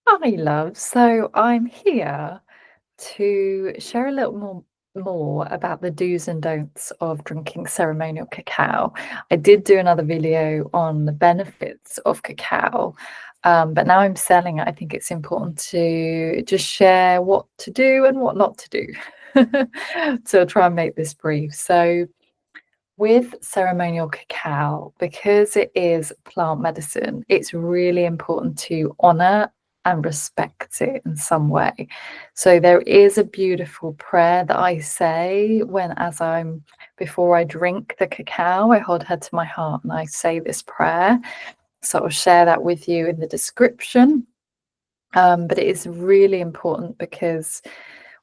Hi, love. So I'm here to share a little more about the do's and don'ts of drinking ceremonial cacao. I did do another video on the benefits of cacao, but now I'm selling it. I think it's important to just share what to do and what not to do. So I'll try and make this brief. So with ceremonial cacao, because it is plant medicine, it's really important to honor and respect it in some way. So there is a beautiful prayer that I say before I drink the cacao, I hold her to my heart and I say this prayer. So I'll share that with you in the description. But it is really important because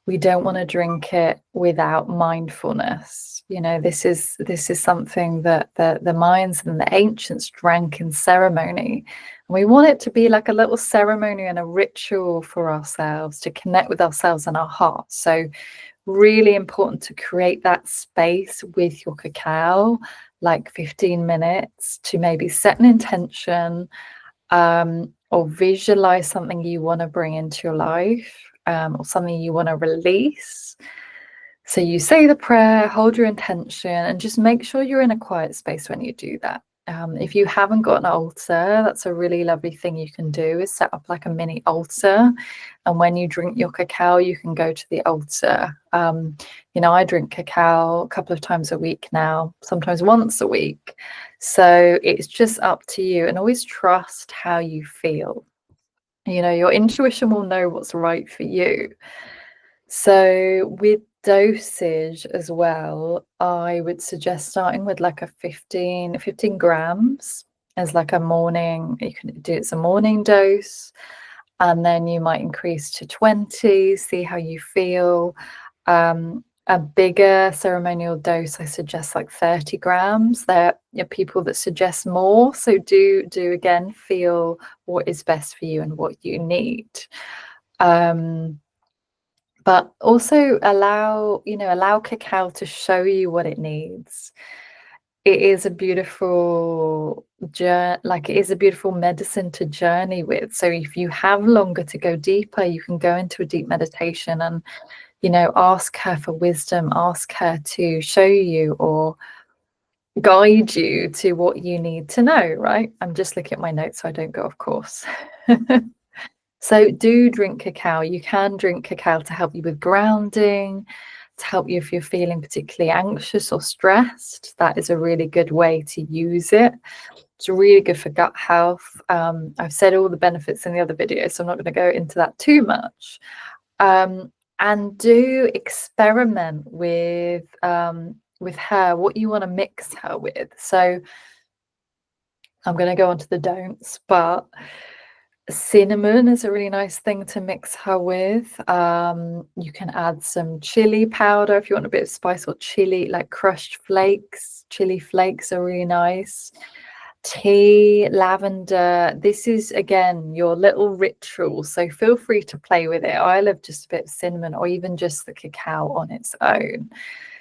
we don't want to drink it without mindfulness. This is something that the Mayans and the ancients drank in ceremony. And we want it to be like a little ceremony and a ritual for ourselves to connect with ourselves and our hearts. So really important to create that space with your cacao, like 15 minutes to maybe set an intention, or visualize something you want to bring into your life, or something you want to release. So you say the prayer, hold your intention, and just make sure you're in a quiet space when you do that. If you haven't got an altar, that's a really lovely thing you can do is set up like a mini altar. And when you drink your cacao, you can go to the altar. I drink cacao a couple of times a week now, sometimes once a week. So it's just up to you, and always trust how you feel. Your intuition will know what's right for you. So with dosage as well, I would suggest starting with like a 15 grams as like a morning. You can do it's a morning dose, and then you might increase to 20, see how you feel. A bigger ceremonial dose, I suggest like 30 grams. There are people that suggest more. So do again feel what is best for you and what you need. But also allow cacao to show you what it needs. It is a beautiful medicine to journey with. So if you have longer to go deeper, you can go into a deep meditation and ask her for wisdom, ask her to show you or guide you to what you need to know, right? I'm just looking at my notes so I don't go off course. So do drink cacao. You can drink cacao to help you with grounding, to help you if you're feeling particularly anxious or stressed. That is a really good way to use it. It's really good for gut health. I've said all the benefits in the other video, so I'm not going to go into that too much. And do experiment with her, what you want to mix her with. So I'm going to go on to the don'ts, but cinnamon is a really nice thing to mix her with. You can add some chili powder if you want a bit of spice, or chili, like crushed flakes. Chili flakes are really nice. Tea, lavender. This is again your little ritual, so feel free to play with it. I love just a bit of cinnamon or even just the cacao on its own,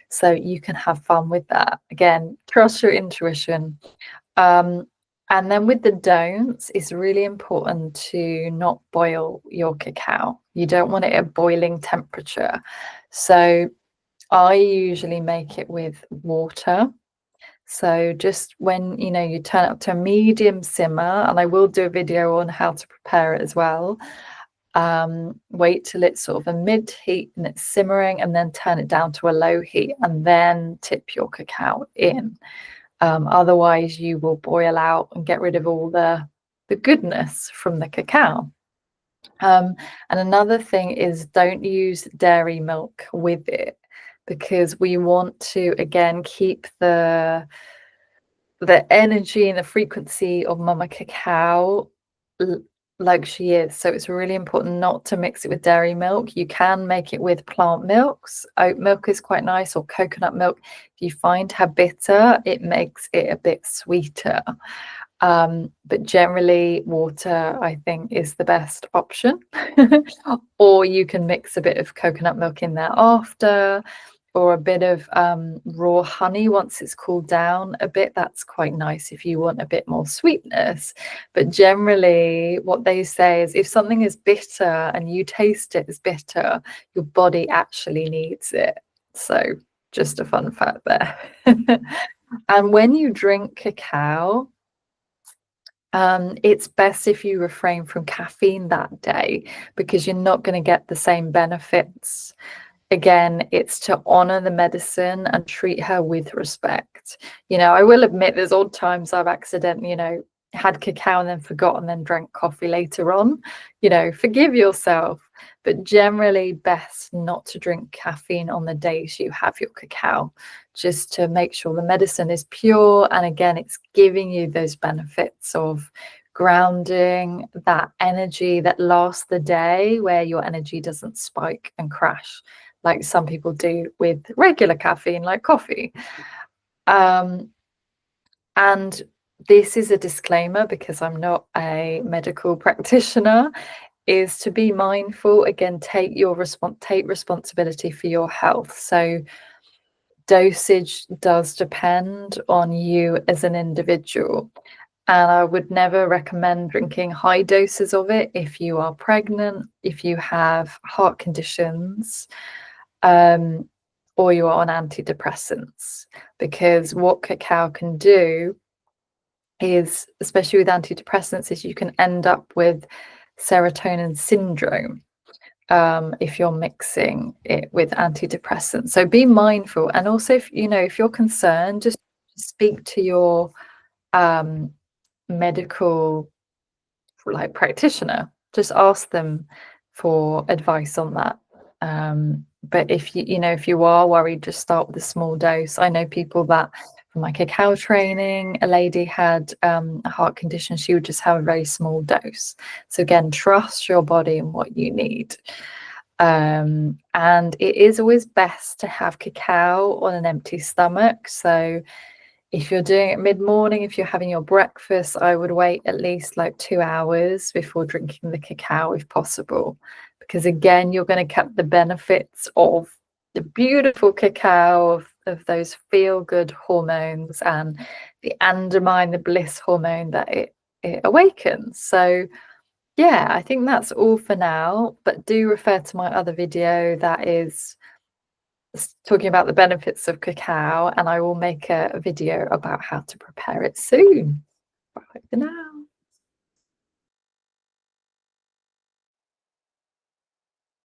so you can have fun with that. Again, trust your intuition. And then with the don'ts, it's really important to not boil your cacao. You don't want it at boiling temperature. So I usually make it with water. So just when you turn it up to a medium simmer, and I will do a video on how to prepare it as well. Wait till it's sort of a mid heat and it's simmering, and then turn it down to a low heat, and then tip your cacao in. Otherwise, you will boil out and get rid of all the goodness from the cacao. And another thing is, don't use dairy milk with it, because we want to again keep the energy and the frequency of mama cacao like she is. So it's really important not to mix it with dairy milk. You can make it with plant milks. Oat milk is quite nice, or coconut milk. If you find her bitter, it makes it a bit sweeter. But generally water, I think, is the best option. Or you can mix a bit of coconut milk in there after. or a bit of raw honey once it's cooled down a bit. That's quite nice if you want a bit more sweetness. But generally, what they say is if something is bitter and you taste it as bitter, your body actually needs it. So just a fun fact there. And when you drink cacao, it's best if you refrain from caffeine that day because you're not going to get the same benefits. Again, it's to honor the medicine and treat her with respect. I will admit there's odd times I've accidentally, had cacao and then forgot and then drank coffee later on. Forgive yourself, but generally best not to drink caffeine on the days you have your cacao, just to make sure the medicine is pure. And again, it's giving you those benefits of grounding, that energy that lasts the day, where your energy doesn't spike and crash like some people do with regular caffeine, like coffee. And this is a disclaimer because I'm not a medical practitioner, is to be mindful. Again, take responsibility for your health. So dosage does depend on you as an individual. And I would never recommend drinking high doses of it if you are pregnant, if you have heart conditions, or you are on antidepressants, because what cacao can do is, especially with antidepressants, is you can end up with serotonin syndrome if you're mixing it with antidepressants. So be mindful. And also, if you're concerned, just speak to your medical practitioner. Just ask them for advice on that. But if you are worried, just start with a small dose. I know people that from my cacao training, a lady had a heart condition. She would just have a very small dose. So again, trust your body and what you need. And it is always best to have cacao on an empty stomach. So if you're doing it mid-morning, if you're having your breakfast, I would wait at least 2 hours before drinking the cacao if possible. Because again, you're going to get the benefits of the beautiful cacao, of those feel-good hormones and the andamine, the bliss hormone that it awakens. So yeah, I think that's all for now. But do refer to my other video that is talking about the benefits of cacao, and I will make a video about how to prepare it soon. Bye for now.